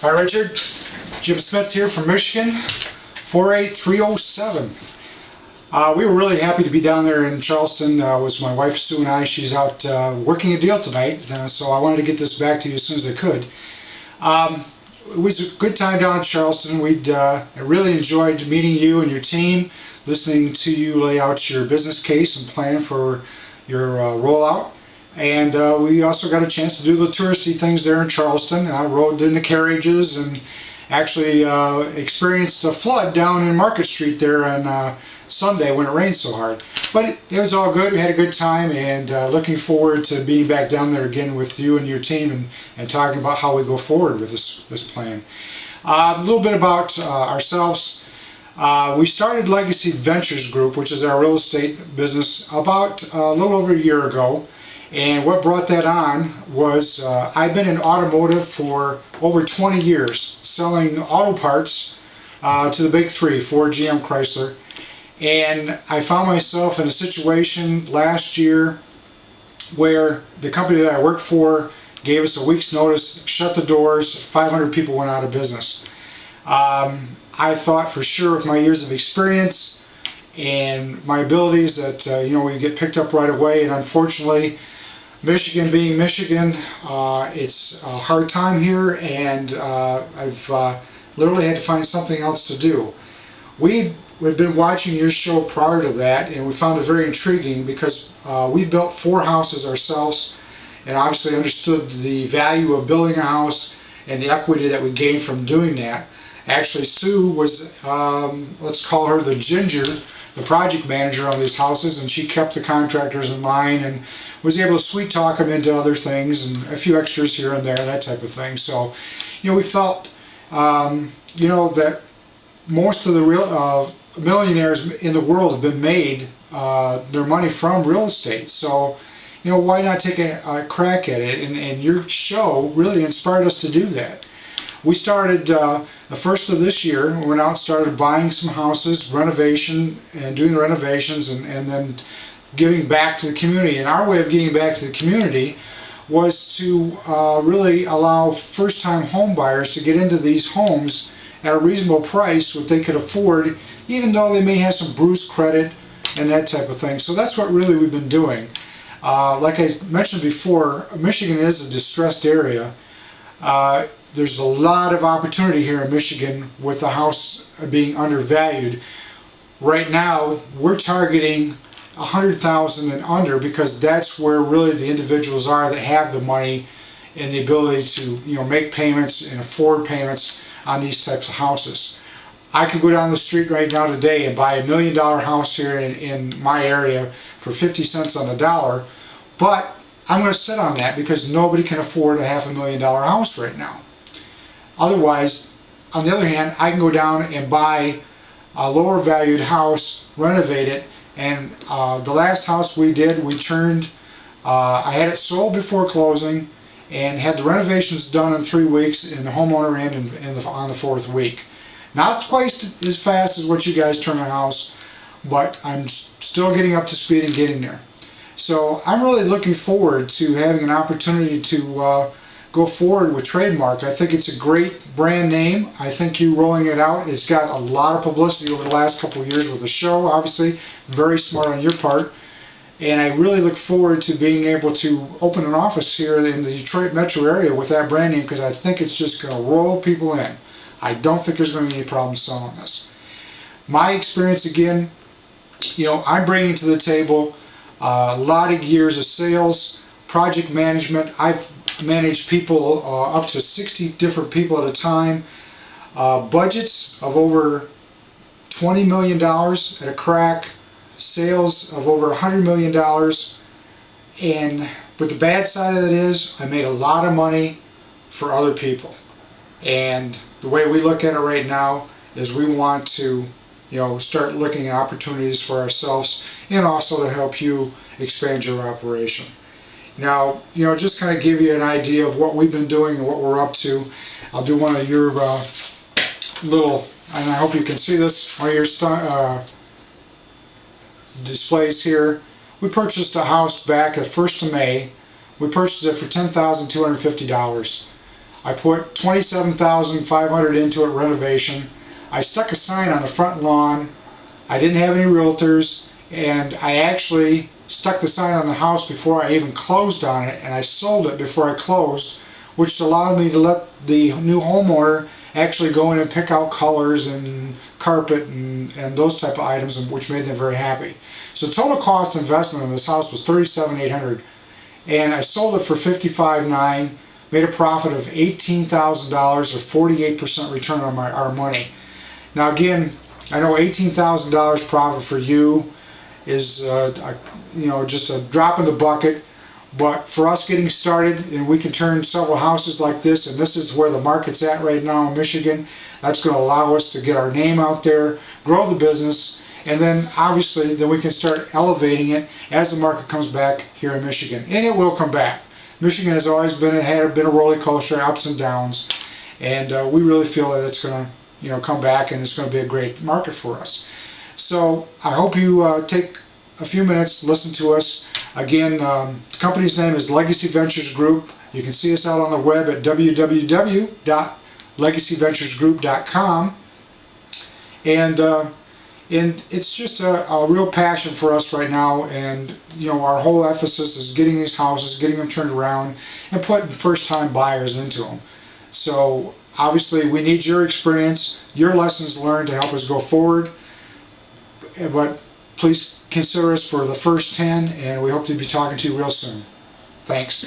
Hi Richard, Jim Smith here from Michigan, 48307. We were really happy to be down there in Charleston. Was my wife Sue and I. She's out working a deal tonight, so I wanted to get this back to you as soon as I could. It was a good time down in Charleston. I really enjoyed meeting you and your team, listening to you lay out your business case and plan for your rollout. And we also got a chance to do the touristy things there in Charleston. I rode in the carriages and actually experienced a flood down in Market Street there on Sunday when it rained so hard. But it was all good. We had a good time, and looking forward to being back down there again with you and your team and talking about how we go forward with this plan. A little bit about ourselves. We started Legacy Ventures Group, which is our real estate business, about a little over a year ago. And what brought that on was I've been in automotive for over 20 years, selling auto parts to the big three, Ford, GM, Chrysler. And I found myself in a situation last year where the company that I work for gave us a week's notice, shut the doors, 500 people went out of business. I thought for sure with my years of experience and my abilities that we get picked up right away, and unfortunately, Michigan being Michigan, it's a hard time here, and I've literally had to find something else to do. We've been watching your show prior to that, and we found it very intriguing because we built 4 houses ourselves and obviously understood the value of building a house and the equity that we gained from doing that. Actually, Sue was, let's call her the ginger, the project manager on these houses, and she kept the contractors in line and was able to sweet talk them into other things and a few extras here and there, that type of thing. So, we felt, that most of the real millionaires in the world have been made their money from real estate. So, why not take a crack at it? And your show really inspired us to do that. We started the first of this year. We went out and started buying some houses, renovation, and doing the renovations, and then giving back to the community. And our way of giving back to the community was to really allow first-time home buyers to get into these homes at a reasonable price, what they could afford, even though they may have some bruised credit and that type of thing. So that's what really we've been doing. Like I mentioned before, Michigan is a distressed area. There's a lot of opportunity here in Michigan with the house being undervalued. Right now, we're targeting $100,000 and under because that's where really the individuals are that have the money and the ability to make payments and afford payments on these types of houses. I could go down the street right now today and buy $1 million house here in my area for 50 cents on the dollar, but I'm going to sit on that because nobody can afford a $500,000 house right now. Otherwise, on the other hand, I can go down and buy a lower valued house, renovate it, and the last house we did, we turned, I had it sold before closing and had the renovations done in 3 weeks, and the homeowner in on the 4th week. Not quite as fast as what you guys turn a house, but I'm still getting up to speed and getting there. So I'm really looking forward to having an opportunity to go forward with Trademark. I think it's a great brand name. I think you rolling it out, it's got a lot of publicity over the last couple of years with the show, obviously. Very smart on your part. And I really look forward to being able to open an office here in the Detroit metro area with that brand name, because I think it's just going to roll people in. I don't think there's going to be any problem selling this. My experience, again, I'm bringing to the table a lot of years of sales, project management. I've managed people up to 60 different people at a time. Budgets of over $20 million at a crack. Sales of over $100 million. But the bad side of it is I made a lot of money for other people. And the way we look at it right now is we want to start looking at opportunities for ourselves and also to help you expand your operation. Now, just kind of give you an idea of what we've been doing and what we're up to. I'll do one of your little, and I hope you can see this, one of your displays here. We purchased a house back at 1st of May. We purchased it for $10,250. I put $27,500 into it, renovation. I stuck a sign on the front lawn. I didn't have any realtors, and I actually stuck the sign on the house before I even closed on it, and I sold it before I closed, which allowed me to let the new homeowner actually go in and pick out colors and carpet and those type of items, which made them very happy. So total cost investment on this house was $37,800, and I sold it for $55,900, made a profit of $18,000 or 48% return on our money. Now again, I know $18,000 profit for you is just a drop in the bucket, but for us getting started, and we can turn several houses like this, and this is where the market's at right now in Michigan, that's going to allow us to get our name out there, grow the business, and then obviously then we can start elevating it as the market comes back here in Michigan, and it will come back. Michigan has always been a roller coaster, ups and downs, and we really feel that it's going to come back, and it's going to be a great market for us. So I hope you take a few minutes, listen to us. Again, the company's name is Legacy Ventures Group. You can see us out on the web at www.legacyventuresgroup.com, and it's just a real passion for us right now, and our whole emphasis is getting these houses, getting them turned around, and putting first-time buyers into them. So obviously we need your experience, your lessons learned to help us go forward, but please consider us for the first 10, and we hope to be talking to you real soon. Thanks.